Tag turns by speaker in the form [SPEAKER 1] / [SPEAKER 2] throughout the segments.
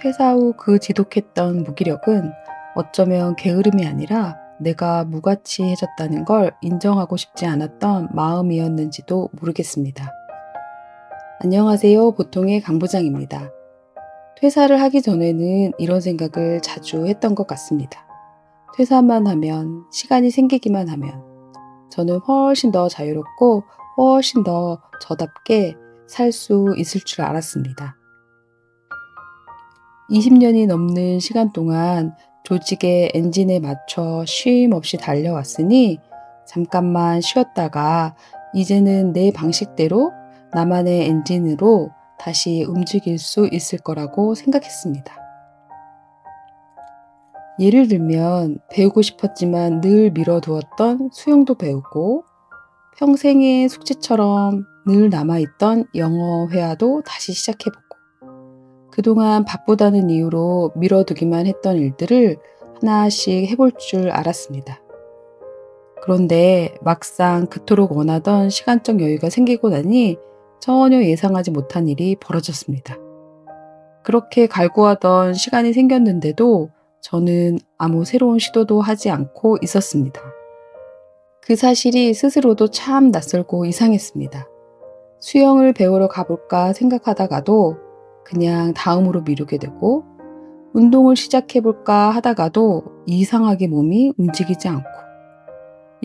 [SPEAKER 1] 퇴사 후 그 지독했던 무기력은 어쩌면 게으름이 아니라 내가 무가치해졌다는 걸 인정하고 싶지 않았던 마음이었는지도 모르겠습니다. 안녕하세요. 보통의 강부장입니다. 퇴사를 하기 전에는 이런 생각을 자주 했던 것 같습니다. 퇴사만 하면, 시간이 생기기만 하면 저는 훨씬 더 자유롭고 훨씬 더 저답게 살 수 있을 줄 알았습니다. 20년이 넘는 시간 동안 조직의 엔진에 맞춰 쉼 없이 달려왔으니 잠깐만 쉬었다가 이제는 내 방식대로 나만의 엔진으로 다시 움직일 수 있을 거라고 생각했습니다. 예를 들면 배우고 싶었지만 늘 미뤄두었던 수영도 배우고 평생의 숙제처럼 늘 남아있던 영어 회화도 다시 시작해보고 그동안 바쁘다는 이유로 미뤄두기만 했던 일들을 하나씩 해볼 줄 알았습니다. 그런데 막상 그토록 원하던 시간적 여유가 생기고 나니 전혀 예상하지 못한 일이 벌어졌습니다. 그렇게 갈구하던 시간이 생겼는데도 저는 아무 새로운 시도도 하지 않고 있었습니다. 그 사실이 스스로도 참 낯설고 이상했습니다. 수영을 배우러 가볼까 생각하다가도 그냥 다음으로 미루게 되고 운동을 시작해볼까 하다가도 이상하게 몸이 움직이지 않고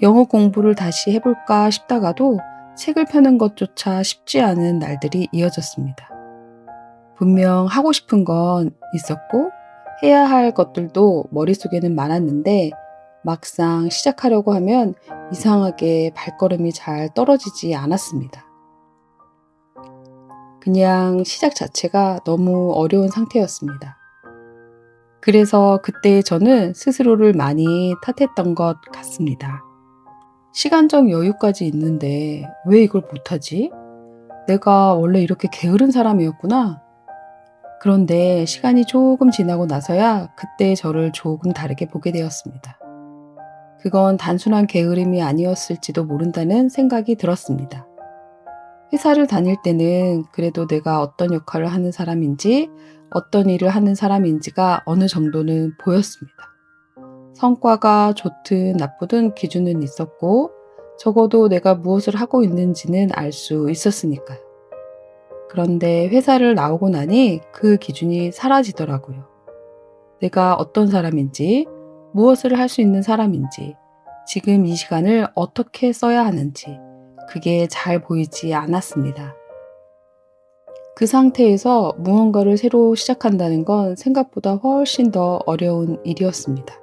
[SPEAKER 1] 영어 공부를 다시 해볼까 싶다가도 책을 펴는 것조차 쉽지 않은 날들이 이어졌습니다. 분명 하고 싶은 건 있었고 해야 할 것들도 머릿속에는 많았는데 막상 시작하려고 하면 이상하게 발걸음이 잘 떨어지지 않았습니다. 그냥 시작 자체가 너무 어려운 상태였습니다. 그래서 그때 저는 스스로를 많이 탓했던 것 같습니다. 시간적 여유까지 있는데 왜 이걸 못하지? 내가 원래 이렇게 게으른 사람이었구나. 그런데 시간이 조금 지나고 나서야 그때 저를 조금 다르게 보게 되었습니다. 그건 단순한 게으름이 아니었을지도 모른다는 생각이 들었습니다. 회사를 다닐 때는 그래도 내가 어떤 역할을 하는 사람인지, 어떤 일을 하는 사람인지가 어느 정도는 보였습니다. 성과가 좋든 나쁘든 기준은 있었고, 적어도 내가 무엇을 하고 있는지는 알 수 있었으니까요. 그런데 회사를 나오고 나니 그 기준이 사라지더라고요. 내가 어떤 사람인지, 무엇을 할 수 있는 사람인지, 지금 이 시간을 어떻게 써야 하는지, 그게 잘 보이지 않았습니다. 그 상태에서 무언가를 새로 시작한다는 건 생각보다 훨씬 더 어려운 일이었습니다.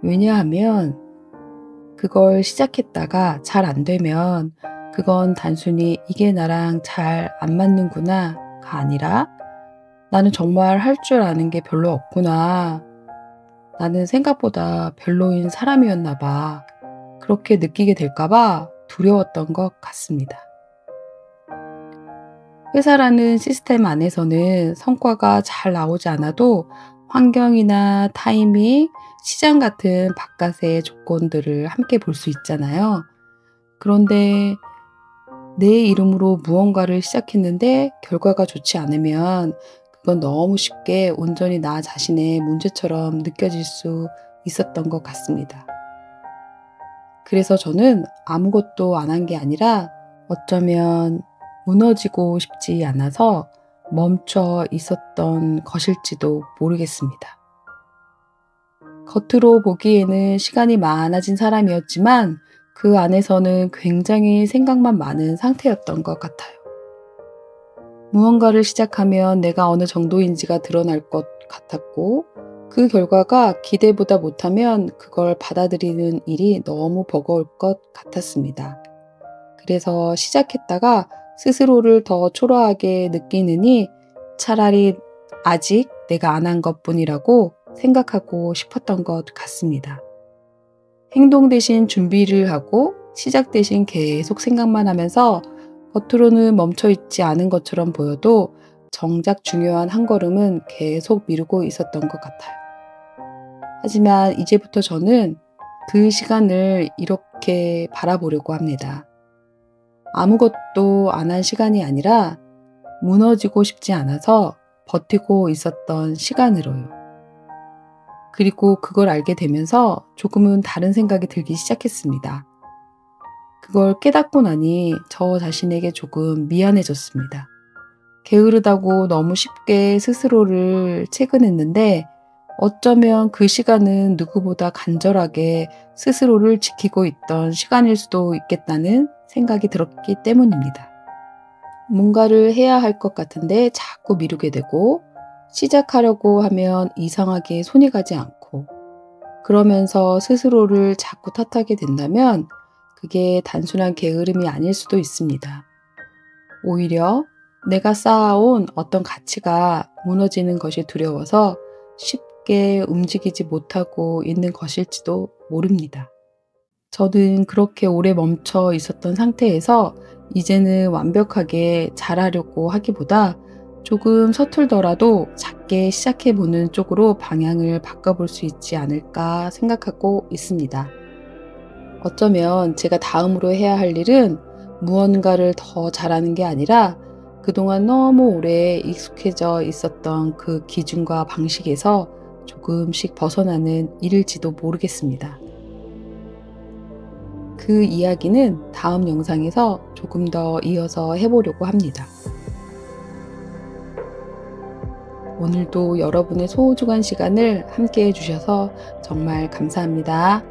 [SPEAKER 1] 왜냐하면 그걸 시작했다가 잘 안 되면 그건 단순히 이게 나랑 잘 안 맞는구나가 아니라 나는 정말 할 줄 아는 게 별로 없구나. 나는 생각보다 별로인 사람이었나 봐. 그렇게 느끼게 될까 봐 두려웠던 것 같습니다. 회사라는 시스템 안에서는 성과가 잘 나오지 않아도 환경이나 타이밍, 시장 같은 바깥의 조건들을 함께 볼 수 있잖아요. 그런데 내 이름으로 무언가를 시작했는데 결과가 좋지 않으면 그건 너무 쉽게 온전히 나 자신의 문제처럼 느껴질 수 있었던 것 같습니다. 그래서 저는 아무것도 안 한 게 아니라 어쩌면 무너지고 싶지 않아서 멈춰 있었던 것일지도 모르겠습니다. 겉으로 보기에는 시간이 많아진 사람이었지만 그 안에서는 굉장히 생각만 많은 상태였던 것 같아요. 무언가를 시작하면 내가 어느 정도인지가 드러날 것 같았고 그 결과가 기대보다 못하면 그걸 받아들이는 일이 너무 버거울 것 같았습니다. 그래서 시작했다가 스스로를 더 초라하게 느끼느니 차라리 아직 내가 안 한 것뿐이라고 생각하고 싶었던 것 같습니다. 행동 대신 준비를 하고 시작 대신 계속 생각만 하면서 겉으로는 멈춰있지 않은 것처럼 보여도 정작 중요한 한 걸음은 계속 미루고 있었던 것 같아요. 하지만 이제부터 저는 그 시간을 이렇게 바라보려고 합니다. 아무것도 안 한 시간이 아니라 무너지고 싶지 않아서 버티고 있었던 시간으로요. 그리고 그걸 알게 되면서 조금은 다른 생각이 들기 시작했습니다. 그걸 깨닫고 나니 저 자신에게 조금 미안해졌습니다. 게으르다고 너무 쉽게 스스로를 채근했는데 어쩌면 그 시간은 누구보다 간절하게 스스로를 지키고 있던 시간일 수도 있겠다는 생각이 들었기 때문입니다. 뭔가를 해야 할 것 같은데 자꾸 미루게 되고 시작하려고 하면 이상하게 손이 가지 않고 그러면서 스스로를 자꾸 탓하게 된다면 그게 단순한 게으름이 아닐 수도 있습니다. 오히려 내가 쌓아온 어떤 가치가 무너지는 것이 두려워서 쉽게 움직이지 못하고 있는 것일지도 모릅니다. 저는 그렇게 오래 멈춰 있었던 상태에서 이제는 완벽하게 잘하려고 하기보다 조금 서툴더라도 작게 시작해보는 쪽으로 방향을 바꿔볼 수 있지 않을까 생각하고 있습니다. 어쩌면 제가 다음으로 해야 할 일은 무언가를 더 잘하는 게 아니라 그동안 너무 오래 익숙해져 있었던 그 기준과 방식에서 조금씩 벗어나는 일일지도 모르겠습니다. 그 이야기는 다음 영상에서 조금 더 이어서 해보려고 합니다. 오늘도 여러분의 소중한 시간을 함께 해주셔서 정말 감사합니다.